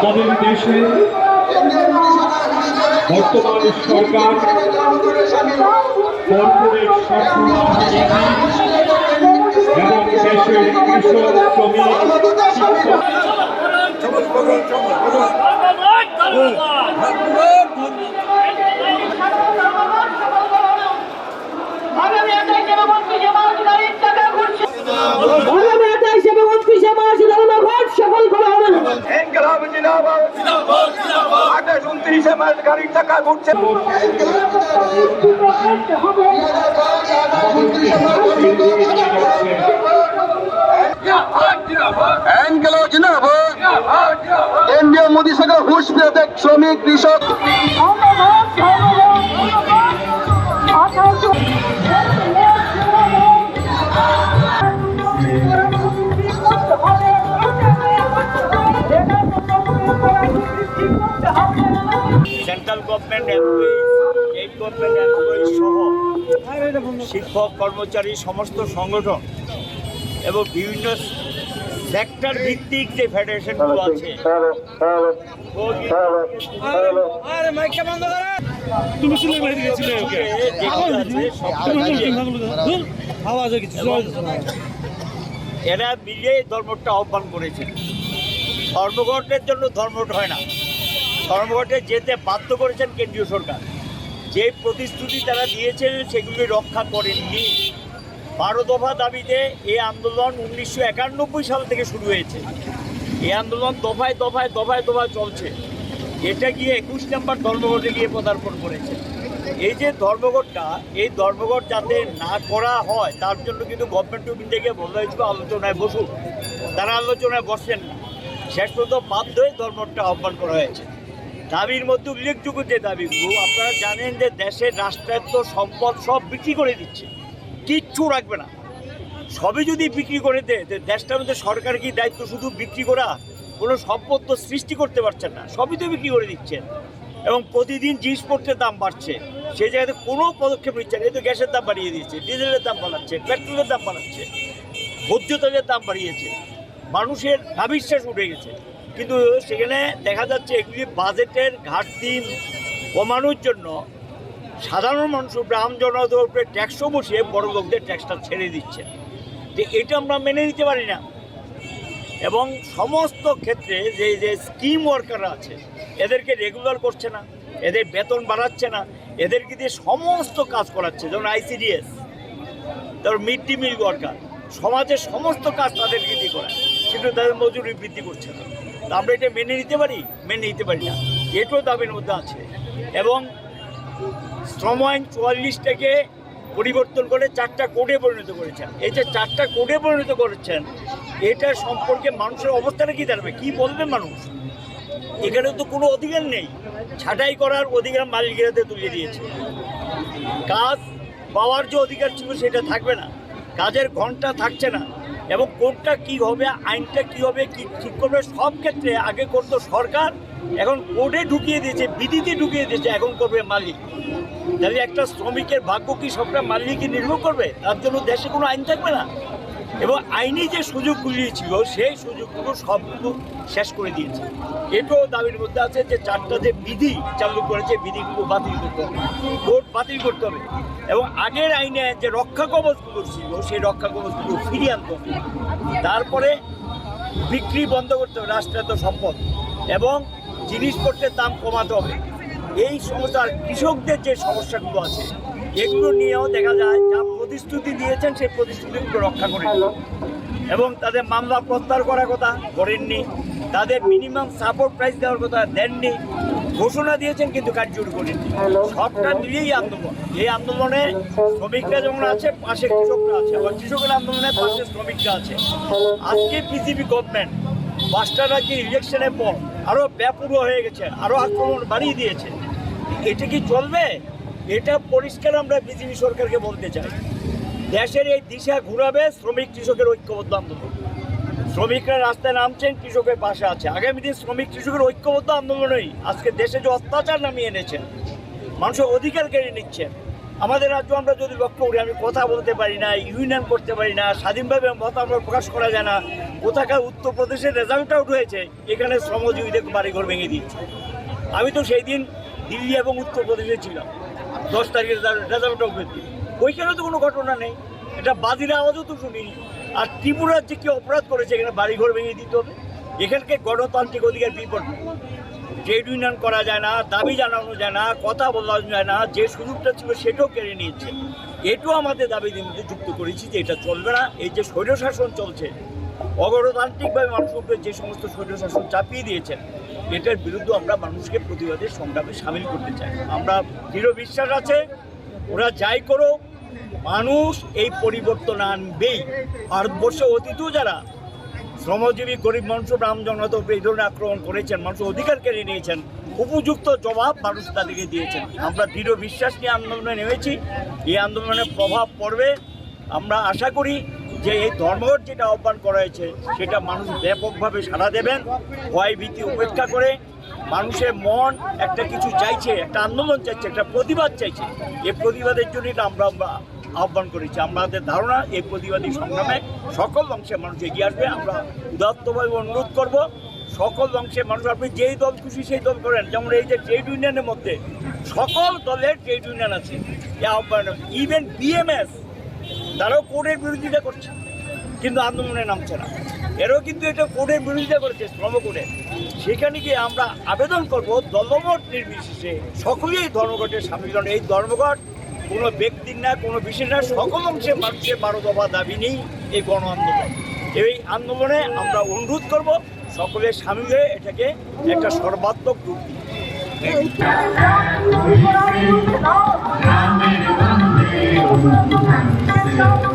আমাদের দেশে বর্তমান সরকার কর্পোরেট শাসননীতি এবং দেশের কৃষক শ্রমিক গাড়ির টাকা ঘুরছে কেন্দ্রীয় মোদী সরকার হুঁশ ফিরে দেখ শ্রমিক কৃষক central government employees, state government employees সহ শিক্ষক কর্মচারী সমস্ত সংগঠন এবং বিভিন্ন সেক্টর ভিত্তিক যে ফেডারেশনগুলো আছে এরা মিলিয়ে ধর্মঘটটা আহ্বান করেছে। ধর্মঘটের জন্য ধর্মঘট হয় না, ধর্মঘটে যেতে বাধ্য করেছেন কেন্দ্রীয় সরকার। যে প্রতিশ্রুতি তারা দিয়েছেন সেগুলি রক্ষা করেননি। 12 দফা দাবিতে এই আন্দোলন 1991 সাল থেকে শুরু হয়েছে। এই আন্দোলন দফায় দফায় দফায় দফায় চলছে। এটা গিয়ে 21 নম্বর ধর্মঘটে গিয়ে পদার্পণ করেছে। এই যে ধর্মঘটটা, এই ধর্মঘট যাতে না করা হয় তার জন্য কিন্তু গভর্নমেন্ট অফ ইন্ডিয়াকে বলা হয়েছিল আলোচনায় বসুন। তারা আলোচনায় বসেন না, শেষ পর্যন্ত বাধ্য হয়ে ধর্মঘটটা আহ্বান করা হয়েছে। দাবির মধ্যে উল্লেখযোগ্য যে দাবিগুলো, আপনারা জানেন যে দেশের রাষ্ট্রায়ত্ত সম্পদ সব বিক্রি করে দিচ্ছে, কিচ্ছু রাখবে না। সবই যদি বিক্রি করে দেয়, দেশটার মধ্যে সরকার কি দায়িত্ব শুধু বিক্রি করা? কোনো সম্পদ তো সৃষ্টি করতে পারছেন না, সবই তো বিক্রি করে দিচ্ছেন। এবং প্রতিদিন জিনিসপত্রের দাম বাড়ছে, সেই জায়গাতে কোনো পদক্ষেপ নিচ্ছে না। এই তো গ্যাসের দাম বাড়িয়ে দিয়েছে, ডিজেলের দাম বাড়াচ্ছে, পেট্রোলের দাম বাড়াচ্ছে, ভোজ্য তেলের দাম বাড়িয়েছে, মানুষের আবিশ্বাস উঠে গেছে। কিন্তু সেখানে দেখা যাচ্ছে এগুলি বাজেটের ঘাটতি কমানোর জন্য সাধারণ মানুষের উপরে, আমজনতার উপরে ট্যাক্সও বসিয়ে বড় লোকদের ট্যাক্সটা ছেড়ে দিচ্ছে। তো এটা আমরা মেনে নিতে পারি না। এবং সমস্ত ক্ষেত্রে যে স্কিম ওয়ার্কাররা আছে এদেরকে রেগুলার করছে না, এদের বেতন বাড়াচ্ছে না, এদেরকে দিয়ে সমস্ত কাজ করাচ্ছে। যেমন ICDS, তারপর মিড ডে মিল ওয়ার্কার, সমাজের সমস্ত কাজ তাদেরকে দিয়ে করায়, কিন্তু তাদের মজুরি বৃদ্ধি করছে না। আমরা এটা মেনে নিতে পারি? মেনে নিতে পারি না। এটাও দাবির মধ্যে আছে। এবং শ্রম আইন 44টাকে পরিবর্তন করে 4টা কোডে পরিণত করেছেন। এই যে 4টা কোডে পরিণত করেছেন, এটা সম্পর্কে মানুষের অবস্থাটা কী দাঁড়াবে? কী বলবে মানুষ? এখানে তো কোনো অধিকার নেই, ছাঁটাই করার অধিকার মালিকেরাতে তুলে দিয়েছে। কাজ পাওয়ার যে অধিকার ছিল সেটা থাকবে না, কাজের ঘন্টা থাকছে না, এবং কোনটা কী হবে, আইনটা কী হবে, কী ঠিক করবে, সব ক্ষেত্রে আগে করতো সরকার, এখন কোডে ঢুকিয়ে দিয়েছে, বিধিতে ঢুকিয়ে দিয়েছে, এখন করবে মালিক। তাহলে একটা শ্রমিকের ভাগ্য কি সবটা মালিকই নির্ভর করবে? তার জন্য দেশে কোনো আইন থাকবে না। এবং আইনি যে সুযোগগুলি ছিল সেই সুযোগগুলো সবগুলো শেষ করে দিয়েছে। এটাও দাবির মধ্যে আছে যে 4টা যে বিধি চালু করেছে, বিধিগুলো বাতিল করতে হবে, কোড বাতিল করতে হবে। এবং আগের আইনে যে রক্ষা কবচগুলো ছিল সেই রক্ষা কবচগুলো ফিরিয়ে আনতে হবে। তারপরে বিক্রি বন্ধ করতে হবে রাষ্ট্রায়ত্ত সম্পদ, এবং জিনিসপত্রের দাম কমাতে হবে। এই সমস্ত আর কৃষকদের যে সমস্যাগুলো আছে এগুলো নিয়েও দেখা যায় যা প্রতিশ্রুতি দিয়েছেন সেই প্রতিশ্রুতিগুলো রক্ষা করে, এবং তাদের মামলা প্রত্যাহার করার কথা করেননি, তাদের মিনিমাম সাপোর্ট প্রাইস দেওয়ার কথা দেননি, ঘোষণা দিয়েছেন কিন্তু কার্যকর করেননি। সবটা মিলিয়েই আন্দোলন। এই আন্দোলনে শ্রমিকরা যেমন আছে, পাশে কৃষকরা আছে, আবার কৃষকের আন্দোলনের পাশে শ্রমিকরা আছে। আজকে বিজেপি গভর্নমেন্ট 5টা রাজ্যে ইলেকশনের পর আরও ব্যাপক হয়ে গেছে, আরও আক্রমণ বাড়িয়ে দিয়েছে। এটা কি চলবে? এটা পরিষ্কার আমরা বিজেপি সরকারকে বলতে চাই, দেশের এই দিশা ঘুরাবে শ্রমিক কৃষকের ঐক্যবদ্ধ আন্দোলন। শ্রমিকরা রাস্তায় নামছেন, কৃষকের পাশে আছে। আগামী দিন শ্রমিক কৃষকের ঐক্যবদ্ধ আন্দোলনেই আজকে দেশে যে অত্যাচার নামিয়ে এনেছেন, মানুষের অধিকার কেড়ে নিচ্ছেন, আমাদের রাজ্য আমরা যদি লক্ষ্য করি, আমি কথা বলতে পারি না, ইউনিয়ন করতে পারি না, স্বাধীনভাবে মতামত প্রকাশ করা যায় না। কোথাকার উত্তরপ্রদেশের রেজাল্ট আউট হয়েছে, এখানে শ্রমজীবীদের বাড়িঘর ভেঙে দিচ্ছে। আমি তো সেই দিন দিল্লি এবং উত্তরপ্রদেশে ছিলাম, 10 তারিখের রেজাল্ট আউট হয়েছে, ওইখানে তো কোনো ঘটনা নেই, এটা বাজির আওয়াজও তো শুনিনি। আর ত্রিপুরার যে কি অপরাধ করেছে, এখানে বাড়িঘর ভেঙে দিতে হবে। এখানকে গণতান্ত্রিক অধিকার বিপন্ন, ট্রেড ইউনিয়ন করা যায় না, দাবি জানানো যায় না, কথা বলা যায় না, যে সুযোগটা ছিল সেটাও কেড়ে নিয়েছে। এটাও আমাদের দাবির মধ্যে যুক্ত করেছি যে এটা চলবে না। এই যে স্বৈরশাসন চলছে, অগণতান্ত্রিকভাবে মানুষের উপরে যে সমস্ত স্বৈরশাসন চাপিয়ে দিয়েছেন, এটার বিরুদ্ধে আমরা মানুষকে প্রতিবাদের সংগ্রামে সামিল করতে চাই। আমরা দৃঢ় বিশ্বাস আছে, ওরা যাই করো, মানুষ এই পরিবর্তন আনবেই। ভারতবর্ষে অতীতেও যারা শ্রমজীবী গরিব মানুষ রাম জগন্নাথ এই ধরনের আক্রমণ করেছেন, মানুষের অধিকার কেড়ে নিয়েছেন, উপযুক্ত জবাব মানুষ তাদেরকে দিয়েছেন। আমরা দৃঢ় বিশ্বাস নিয়ে আন্দোলনে নেমেছি, এই আন্দোলনের প্রভাব পড়বে। আমরা আশা করি যে এই ধর্মঘট যেটা আহ্বান করা হয়েছে, সেটা মানুষ ব্যাপকভাবে সাড়া দেবেন। ভয় ভীতি উপেক্ষা করে মানুষের মন একটা কিছু চাইছে, একটা আন্দোলন চাইছে, একটা প্রতিবাদ চাইছে। এই প্রতিবাদের জন্য এটা আমরা আহ্বান করেছি। আমাদের ধারণা এই প্রতিবাদী সংগ্রামে সকল অংশের মানুষ এগিয়ে আসবে। আমরা উদাত্তভাবে অনুরোধ করব, সকল অংশের মানুষ, আপনি যেই দল খুশি সেই দল করেন। যেমন এই যে ট্রেড ইউনিয়নের মধ্যে সকল দলের ট্রেড ইউনিয়ন আছে, এই আহ্বান, ইভেন বিএমএস তারাও কোর্টের বিরোধিতা করছে, কিন্তু আন্দোলনে নামছে না। এরাও কিন্তু এটা কোর্টের বিরোধিতা করেছে, শ্রম কোর্টে। সেখানে গিয়ে আমরা আবেদন করব, দলমত নির্বিশেষে সকলেই এই ধর্মঘটের সামিল হন। এই ধর্মঘট কোনো ব্যক্তির না, কোনো বিশেষ না, সকল অংশে মানুষের 12 দফা দাবি নেই এই গণ আন্দোলন। এই আন্দোলনে আমরা অনুরোধ করব সকলের সামিল হয়ে এটাকে একটা সর্বাত্মক রূপ দিই। ধন্যবাদ।